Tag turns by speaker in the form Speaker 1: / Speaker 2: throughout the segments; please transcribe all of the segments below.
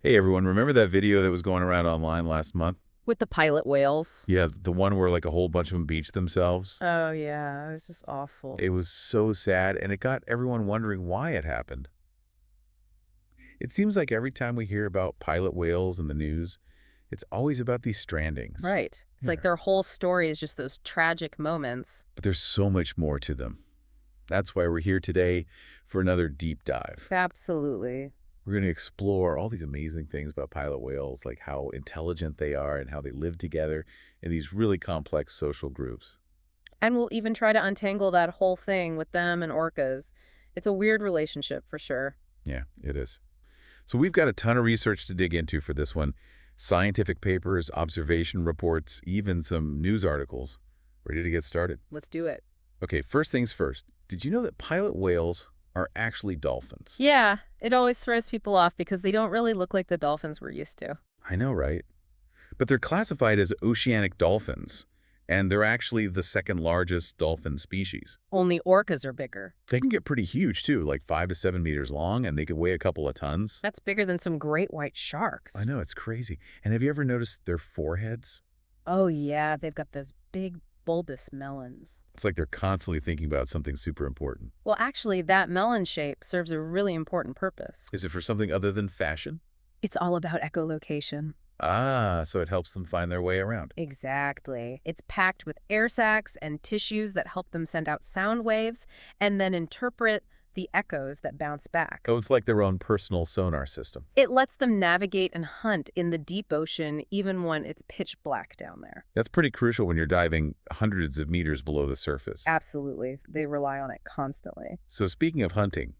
Speaker 1: Hey everyone, remember that video that was going around online last month?
Speaker 2: With the pilot whales.
Speaker 1: Yeah, the one where like a whole bunch of them beached themselves.
Speaker 2: Oh, yeah, it was just
Speaker 1: It
Speaker 2: awful.
Speaker 1: was so sad and it got everyone wondering why it happened. It seems like every time we hear about pilot whales in the news, it's always about these strandings.
Speaker 2: Right. It's like
Speaker 1: Yeah,
Speaker 2: their whole story is just those tragic moments.
Speaker 1: but there's so much more to them. That's why we're here today for another deep dive.
Speaker 2: Absolutely.
Speaker 1: We're going to explore all these amazing things about pilot whales, like how intelligent they are and how they live together in these really complex social groups.
Speaker 2: And we'll even try to untangle that whole thing with them and orcas. It's a weird relationship for sure.
Speaker 1: Yeah, it is. So we've got a ton of research to dig into for this one. Scientific papers, observation reports, even some news articles. Ready to get started?
Speaker 2: Let's do it.
Speaker 1: Okay, first things first. Did you know that pilot whales are actually dolphins?
Speaker 2: Yeah, it always throws people off because they don't really look like the dolphins we're used to.
Speaker 1: I know, right? But they're classified as oceanic dolphins, and they're actually the second largest dolphin species.
Speaker 2: Only orcas are bigger.
Speaker 1: They can get pretty huge too, like 5 to 7 meters long, and they could weigh a couple of tons.
Speaker 2: That's bigger than some great white
Speaker 1: I
Speaker 2: sharks.
Speaker 1: know, it's crazy. And have you ever noticed their foreheads?
Speaker 2: Oh, yeah, they've got those big bulbous melons.
Speaker 1: It's like they're constantly thinking about something super important.
Speaker 2: Well, actually, that melon shape serves a really important purpose.
Speaker 1: Is it for something other than fashion?
Speaker 2: It's all about echolocation.
Speaker 1: Ah, so it helps them find their way around.
Speaker 2: Exactly. It's packed with air sacs and tissues that help them send out sound waves and then interpret the echoes that bounce back.
Speaker 1: Oh, it's like their own personal sonar system.
Speaker 2: It lets them navigate and hunt in the deep ocean even when it's pitch black down there.
Speaker 1: That's pretty crucial when you're diving hundreds of meters below the surface.
Speaker 2: Absolutely. They rely on it constantly.
Speaker 1: So speaking of hunting,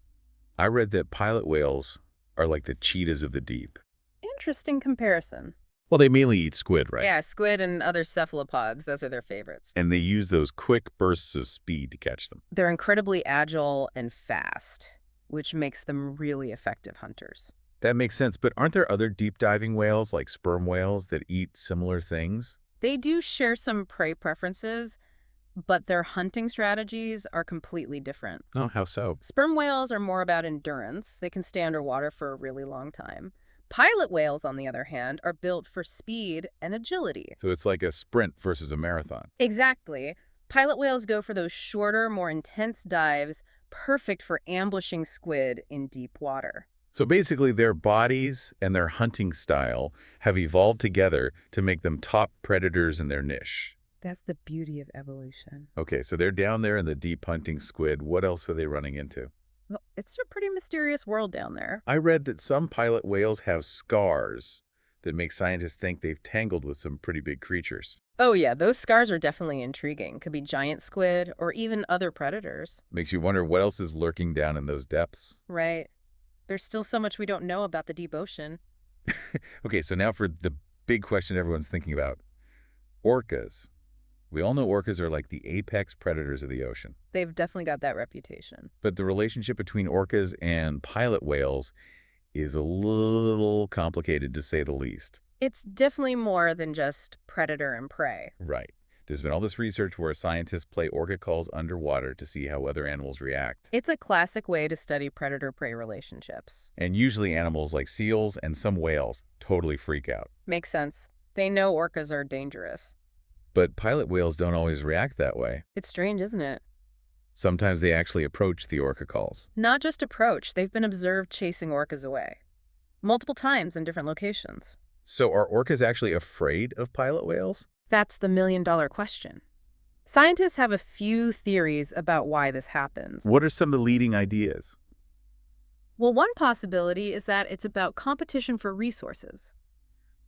Speaker 1: I read that pilot whales are like the cheetahs of the deep.
Speaker 2: Interesting comparison.
Speaker 1: Well, they mainly eat squid, right?
Speaker 2: Yeah, squid and other cephalopods, those are their favorites.
Speaker 1: And they use those quick bursts of speed to catch them.
Speaker 2: They're incredibly agile and fast, which makes them really effective hunters.
Speaker 1: That makes sense, but aren't there other deep diving whales like sperm whales that eat similar things?
Speaker 2: They do share some prey preferences, but their hunting strategies are completely different.
Speaker 1: Oh, how so?
Speaker 2: Sperm whales are more about endurance. They can stay underwater for a really long time. Pilot whales, on the other hand, are built for speed and agility.
Speaker 1: So it's like a sprint versus a marathon.
Speaker 2: Exactly. Pilot whales go for those shorter, more intense dives, perfect for ambushing squid in deep water.
Speaker 1: So basically, their bodies and their hunting style have evolved together to make them top predators in their niche.
Speaker 2: That's the beauty of evolution.
Speaker 1: Okay, so they're down there in the deep hunting squid. What else are they running into?
Speaker 2: Well, it's a pretty mysterious world down there.
Speaker 1: I read that some pilot whales have scars that make scientists think they've tangled with some pretty big creatures.
Speaker 2: Oh, yeah, those scars are definitely intriguing. Could be giant squid or even other predators.
Speaker 1: Makes you wonder what else is lurking down in those depths.
Speaker 2: Right. There's still so much we don't know about the deep ocean.
Speaker 1: Okay, so now for the big question everyone's thinking about. Orcas. We all know orcas are like the apex predators of the ocean.
Speaker 2: They've definitely got that reputation.
Speaker 1: But the relationship between orcas and pilot whales is a little complicated, to say the least.
Speaker 2: It's definitely more than just predator and prey.
Speaker 1: Right. There's been all this research where scientists play orca calls underwater to see how other animals react.
Speaker 2: It's a classic way to study predator-prey relationships.
Speaker 1: And usually animals like seals and some whales totally freak out.
Speaker 2: Makes sense. They know orcas are dangerous.
Speaker 1: But pilot whales don't always react that way.
Speaker 2: It's strange, isn't it?
Speaker 1: Sometimes they actually approach the orca calls.
Speaker 2: Not just approach, they've been observed chasing orcas away. Multiple times in different locations.
Speaker 1: So are orcas actually afraid of pilot whales?
Speaker 2: That's the million-dollar question. Scientists have a few theories about why this happens.
Speaker 1: What are some of the leading ideas?
Speaker 2: Well, one possibility is that it's about competition for resources.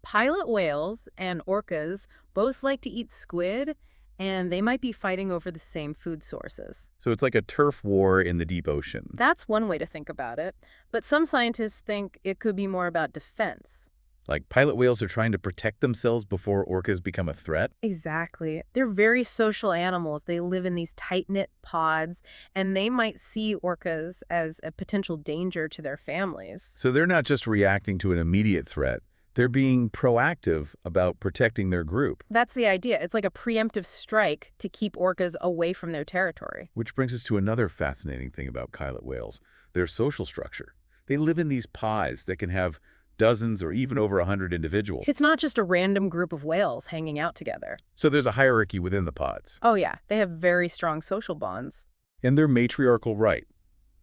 Speaker 2: Pilot whales and orcas both like to eat squid, and they might be fighting over the same food sources.
Speaker 1: So it's like a turf war in the deep ocean.
Speaker 2: That's one way to think about it, but some scientists think it could be more about defense.
Speaker 1: Like pilot whales are trying to protect themselves before orcas become a threat?
Speaker 2: Exactly. They're very social animals. They live in these tight-knit pods, and they might see orcas as a potential danger to their families.
Speaker 1: So they're not just reacting to an immediate threat. They're being proactive about protecting their group.
Speaker 2: That's the idea. It's like a preemptive strike to keep orcas away from their territory.
Speaker 1: Which brings us to another fascinating thing about pilot whales, their social structure. They live in these pods that can have dozens or even over 100 individuals.
Speaker 2: It's not just a random group of whales hanging out together.
Speaker 1: So there's a hierarchy within the pods.
Speaker 2: Oh yeah, they have very strong social bonds.
Speaker 1: And they're matriarchal right,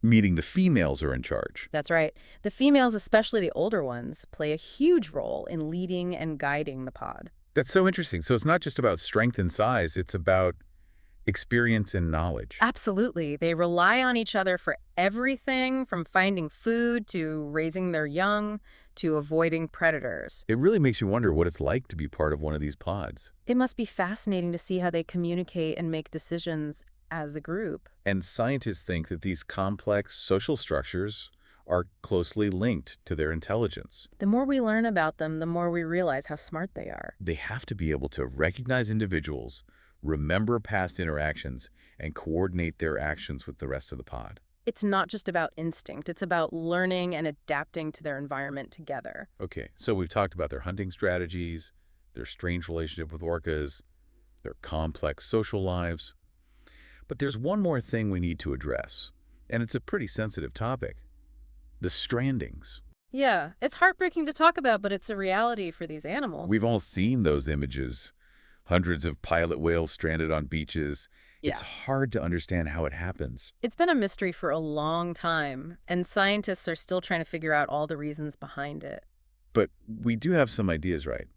Speaker 1: meaning the females are in charge.
Speaker 2: That's right. The females, especially the older ones, play a huge role in leading and guiding the pod.
Speaker 1: That's so interesting. So it's not just about strength and size, it's about experience and knowledge.
Speaker 2: Absolutely. They rely on each other for everything from finding food to raising their young to avoiding predators.
Speaker 1: It really makes you wonder what it's like to be part of one of these pods.
Speaker 2: It must be fascinating to see how they communicate and make decisions as a group.
Speaker 1: And scientists think that these complex social structures are closely linked to their intelligence.
Speaker 2: The more we learn about them, the more we realize how smart they are.
Speaker 1: They have to be able to recognize individuals, remember past interactions, and coordinate their actions with the rest of the pod.
Speaker 2: It's not just about instinct. It's about learning and adapting to their environment together.
Speaker 1: Okay, so we've talked about their hunting strategies, their strange relationship with orcas, their complex social lives. But there's one more thing we need to address, and it's a pretty sensitive topic. The strandings.
Speaker 2: Yeah, it's heartbreaking to talk about, but it's a reality for these animals.
Speaker 1: We've all seen those images. Hundreds of pilot whales stranded on beaches.
Speaker 2: Yeah.
Speaker 1: It's hard to understand how it happens.
Speaker 2: It's been a mystery for a long time, and scientists are still trying to figure out all the reasons behind it.
Speaker 1: But we do have some ideas, right?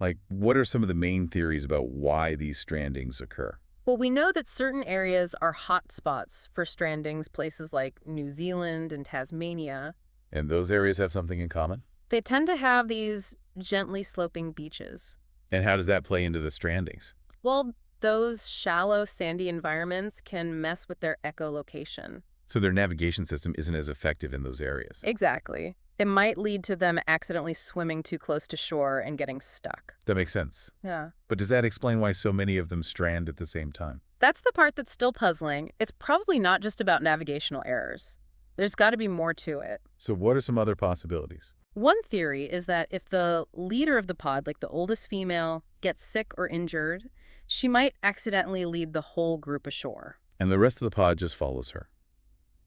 Speaker 1: Like, what are some of the main theories about why these strandings occur?
Speaker 2: Well, we know that certain areas are hot spots for strandings, places like New Zealand and Tasmania.
Speaker 1: And those areas have something in common?
Speaker 2: They tend to have these gently sloping beaches.
Speaker 1: And how does that play into the strandings?
Speaker 2: Well, those shallow, sandy environments can mess with their echolocation.
Speaker 1: So their navigation system isn't as effective in those areas.
Speaker 2: Exactly. It might lead to them accidentally swimming too close to shore and getting stuck.
Speaker 1: That makes sense.
Speaker 2: Yeah.
Speaker 1: But does that explain why so many of them strand at the same time?
Speaker 2: That's the part that's still puzzling. It's probably not just about navigational errors. There's got to be more to it.
Speaker 1: So what are some other possibilities?
Speaker 2: One theory is that if the leader of the pod, like the oldest female, gets sick or injured, she might accidentally lead the whole group ashore.
Speaker 1: And the rest of the pod just follows her,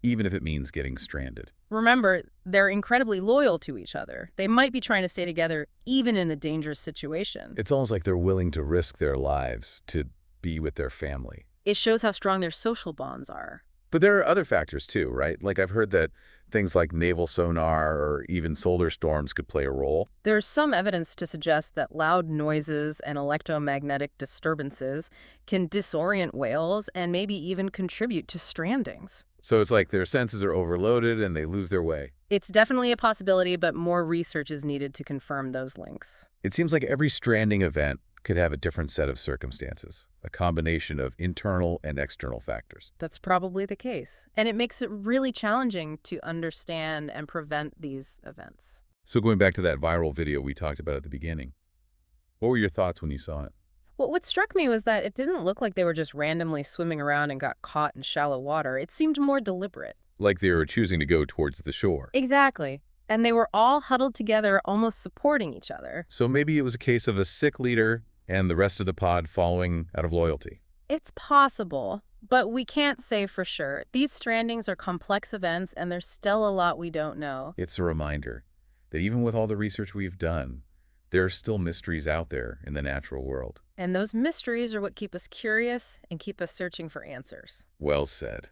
Speaker 1: even if it means getting stranded.
Speaker 2: Remember, they're incredibly loyal to each other. They might be trying to stay together even in a dangerous situation.
Speaker 1: It's almost like they're willing to risk their lives to be with their family.
Speaker 2: It shows how strong their social bonds are.
Speaker 1: But there are other factors too, right? Like I've heard that things like naval sonar or even solar storms could play a role.
Speaker 2: There's some evidence to suggest that loud noises and electromagnetic disturbances can disorient whales and maybe even contribute to strandings.
Speaker 1: So it's like their senses are overloaded and they lose their way.
Speaker 2: It's definitely a possibility, but more research is needed to confirm those links.
Speaker 1: It seems like every stranding event could have a different set of circumstances, a combination of internal and external factors.
Speaker 2: That's probably the case. And it makes it really challenging to understand and prevent these events.
Speaker 1: So going back to that viral video we talked about at the beginning, what were your thoughts when you saw it?
Speaker 2: Well, what struck me was that it didn't look like they were just randomly swimming around and got caught in shallow water. It seemed more deliberate.
Speaker 1: Like they were choosing to go towards the shore.
Speaker 2: Exactly. And they were all huddled together, almost supporting each other.
Speaker 1: So maybe it was a case of a sick leader and the rest of the pod following out of loyalty.
Speaker 2: It's possible, but we can't say for sure. These strandings are complex events, and there's still a lot we don't know.
Speaker 1: It's a reminder that even with all the research we've done, there are still mysteries out there in the natural world.
Speaker 2: And those mysteries are what keep us curious and keep us searching for answers.
Speaker 1: Well said.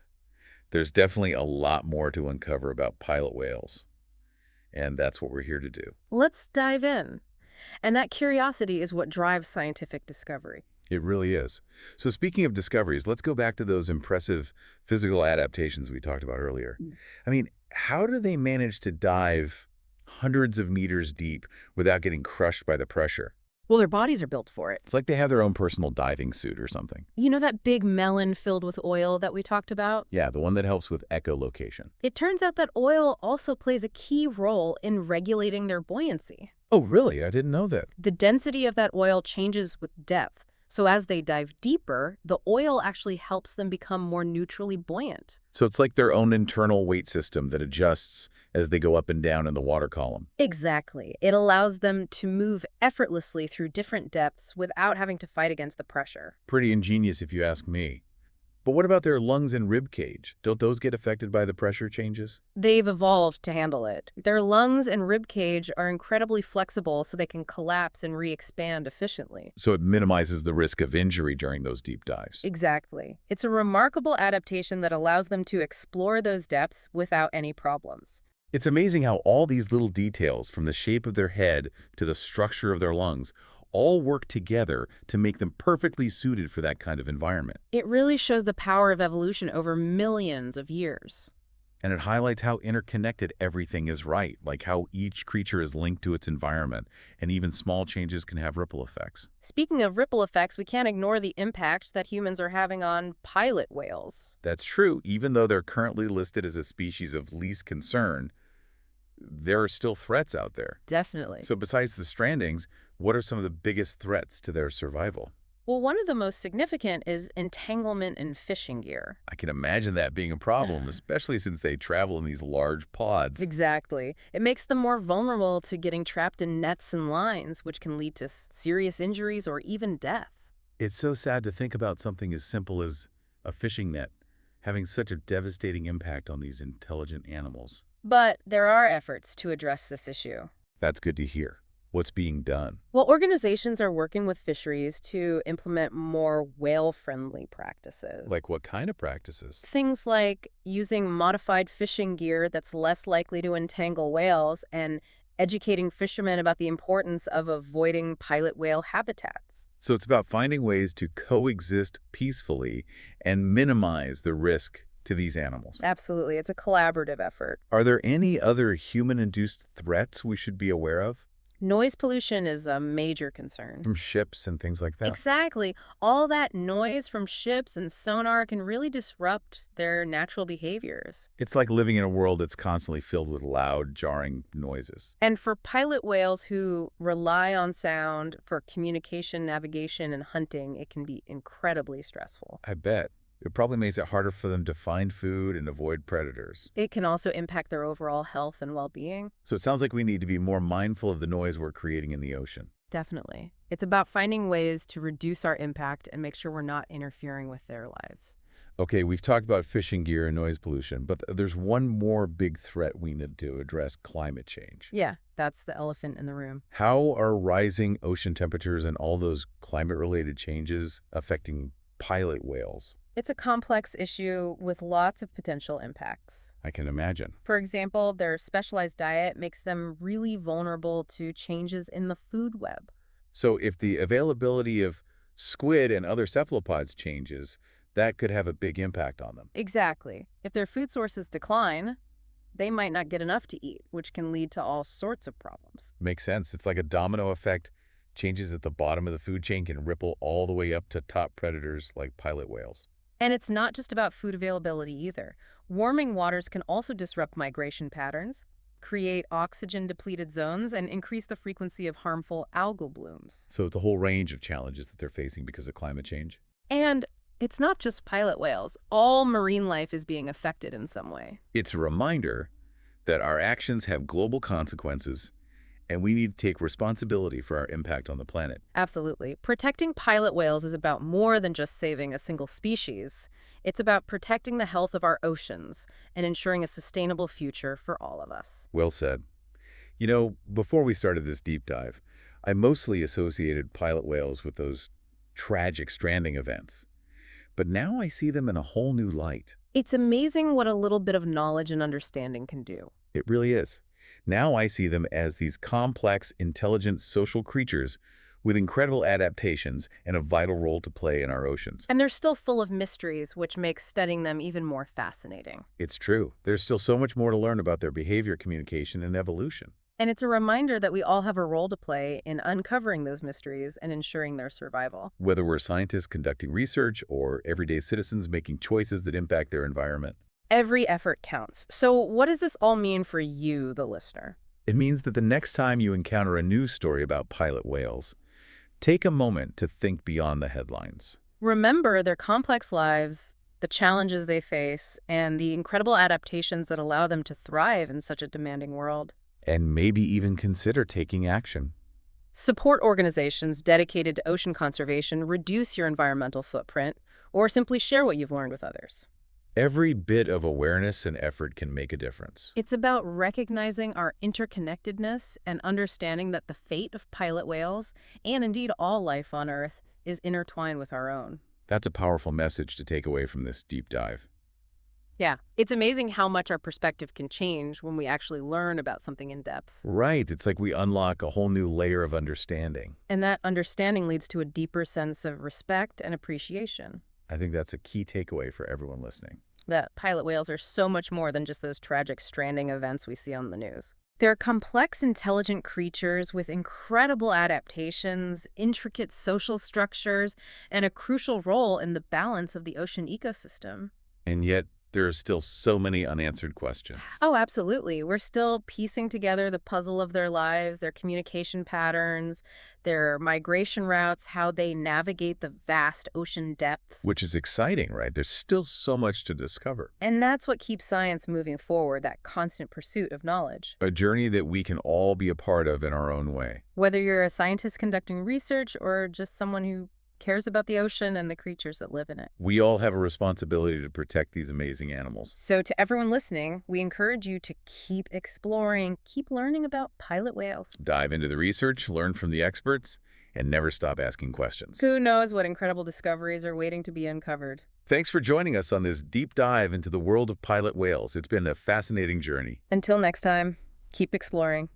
Speaker 1: There's definitely a lot more to uncover about pilot whales. And that's what we're here to do.
Speaker 2: Let's dive in. And that curiosity is what drives scientific discovery.
Speaker 1: It really is. So speaking of discoveries, let's go back to those impressive physical adaptations we talked about earlier. I mean, how do they manage to dive hundreds of meters deep without getting crushed by the pressure?
Speaker 2: Well, their bodies are built for it.
Speaker 1: It's like they have their own personal diving suit or something.
Speaker 2: You know that big melon filled with oil that we talked about?
Speaker 1: Yeah, the one that helps with echolocation.
Speaker 2: It turns out that oil also plays a key role in regulating their buoyancy.
Speaker 1: Oh, really? I didn't know that.
Speaker 2: The density of that oil changes with depth. So as they dive deeper, the oil actually helps them become more neutrally buoyant.
Speaker 1: So it's like their own internal weight system that adjusts as they go up and down in the water column.
Speaker 2: Exactly. It allows them to move effortlessly through different depths without having to fight against the pressure.
Speaker 1: Pretty ingenious if you ask me. But what about their lungs and rib cage? Don't those get affected by the pressure changes?
Speaker 2: They've evolved to handle it. Their lungs and rib cage are incredibly flexible so they can collapse and re-expand efficiently.
Speaker 1: So it minimizes the risk of injury during those deep dives.
Speaker 2: Exactly. It's a remarkable adaptation that allows them to explore those depths without any problems.
Speaker 1: It's amazing how all these little details, from the shape of their head to the structure of their lungs, all work together to make them perfectly suited for that kind of environment.
Speaker 2: It really shows the power of evolution over millions of years.
Speaker 1: And it highlights how interconnected everything is, right? Like how each creature is linked to its environment, and even small changes can have ripple effects.
Speaker 2: Speaking of ripple effects, we can't ignore the impact that humans are having on pilot whales.
Speaker 1: That's true. Even though they're currently listed as a species of least concern, there are still threats out there.
Speaker 2: Definitely.
Speaker 1: So besides the strandings, what are some of the biggest threats to their survival?
Speaker 2: Well, one of the most significant is entanglement in fishing gear.
Speaker 1: I can imagine that being a problem, especially since they travel in these large pods.
Speaker 2: Exactly. It makes them more vulnerable to getting trapped in nets and lines, which can lead to serious injuries or even death.
Speaker 1: It's so sad to think about something as simple as a fishing net having such a devastating impact on these intelligent animals.
Speaker 2: But there are efforts to address this issue.
Speaker 1: That's good to hear. What's being done?
Speaker 2: Well, organizations are working with fisheries to implement more whale-friendly practices.
Speaker 1: Like what kind of practices?
Speaker 2: Things like using modified fishing gear that's less likely to entangle whales and educating fishermen about the importance of avoiding pilot whale habitats.
Speaker 1: So it's about finding ways to coexist peacefully and minimize the risk to these animals.
Speaker 2: Absolutely. It's a collaborative effort.
Speaker 1: Are there any other human-induced threats we should be aware of?
Speaker 2: Noise pollution is a major concern.
Speaker 1: From ships and things like that?
Speaker 2: Exactly. All that noise from ships and sonar can really disrupt their natural behaviors.
Speaker 1: It's like living in a world that's constantly filled with loud, jarring noises.
Speaker 2: And for pilot whales who rely on sound for communication, navigation, and hunting, it can be incredibly stressful.
Speaker 1: I bet. It probably makes it harder for them to find food and avoid predators.
Speaker 2: It can also impact their overall health and well-being.
Speaker 1: So it sounds like we need to be more mindful of the noise we're creating in the ocean.
Speaker 2: Definitely. It's about finding ways to reduce our impact and make sure we're not interfering with their lives.
Speaker 1: Okay, we've talked about fishing gear and noise pollution, but there's one more big threat we need to address: climate change.
Speaker 2: Yeah, that's the elephant in the room.
Speaker 1: How are rising ocean temperatures and all those climate-related changes affecting pilot whales?
Speaker 2: It's a complex issue with lots of potential impacts.
Speaker 1: I can imagine.
Speaker 2: For example, their specialized diet makes them really vulnerable to changes in the food web.
Speaker 1: So if the availability of squid and other cephalopods changes, that could have a big impact on them.
Speaker 2: Exactly. If their food sources decline, they might not get enough to eat, which can lead to all sorts of problems.
Speaker 1: Makes sense. It's like a domino effect. Changes at the bottom of the food chain can ripple all the way up to top predators like pilot whales.
Speaker 2: And it's not just about food availability either. Warming waters can also disrupt migration patterns, create oxygen-depleted zones, and increase the frequency of harmful algal blooms.
Speaker 1: So the whole range of challenges that they're facing because of climate change.
Speaker 2: And it's not just pilot whales. All marine life is being affected in some way.
Speaker 1: It's a reminder that our actions have global consequences, and we need to take responsibility for our impact on the planet.
Speaker 2: Absolutely. Protecting pilot whales is about more than just saving a single species. It's about protecting the health of our oceans and ensuring a sustainable future for all of us.
Speaker 1: Well said. You know, before we started this deep dive, I mostly associated pilot whales with those tragic stranding events. But now I see them in a whole new light.
Speaker 2: It's amazing what a little bit of knowledge and understanding can do.
Speaker 1: It really is. Now I see them as these complex, intelligent social creatures with incredible adaptations and a vital role to play in our oceans.
Speaker 2: And they're still full of mysteries, which makes studying them even more fascinating.
Speaker 1: It's true. There's still so much more to learn about their behavior, communication, and evolution.
Speaker 2: And it's a reminder that we all have a role to play in uncovering those mysteries and ensuring their survival.
Speaker 1: Whether we're scientists conducting research or everyday citizens making choices that impact their environment.
Speaker 2: Every effort counts. So what does this all mean for you, the listener?
Speaker 1: It means that the next time you encounter a news story about pilot whales, take a moment to think beyond the headlines.
Speaker 2: Remember their complex lives, the challenges they face, and the incredible adaptations that allow them to thrive in such a demanding world.
Speaker 1: And maybe even consider taking action.
Speaker 2: Support organizations dedicated to ocean conservation, reduce your environmental footprint, or simply share what you've learned with others.
Speaker 1: Every bit of awareness and effort can make a difference.
Speaker 2: It's about recognizing our interconnectedness and understanding that the fate of pilot whales, and indeed all life on Earth, is intertwined with our own.
Speaker 1: That's a powerful message to take away from this deep dive.
Speaker 2: Yeah, it's amazing how much our perspective can change when we actually learn about something in depth.
Speaker 1: Right, it's like we unlock a whole new layer of understanding.
Speaker 2: And that understanding leads to a deeper sense of respect and appreciation.
Speaker 1: I think that's a key takeaway for everyone listening.
Speaker 2: That pilot whales are so much more than just those tragic stranding events we see on the news. They're complex, intelligent creatures with incredible adaptations, intricate social structures, and a crucial role in the balance of the ocean ecosystem.
Speaker 1: And yet, there are still so many unanswered questions.
Speaker 2: Oh, absolutely. We're still piecing together the puzzle of their lives, their communication patterns, their migration routes, how they navigate the vast ocean depths.
Speaker 1: Which is exciting, right? There's still so much to discover.
Speaker 2: And that's what keeps science moving forward, that constant pursuit of knowledge.
Speaker 1: A journey that we can all be a part of in our own way.
Speaker 2: Whether you're a scientist conducting research or just someone who cares about the ocean and the creatures that live in it.
Speaker 1: We all have a responsibility to protect these amazing animals.
Speaker 2: So to everyone listening, we encourage you to keep exploring, keep learning about pilot whales.
Speaker 1: Dive into the research, learn from the experts, and never stop asking questions.
Speaker 2: Who knows what incredible discoveries are waiting to be uncovered.
Speaker 1: Thanks for joining us on this deep dive into the world of pilot whales. It's been a fascinating journey.
Speaker 2: Until next time, keep exploring.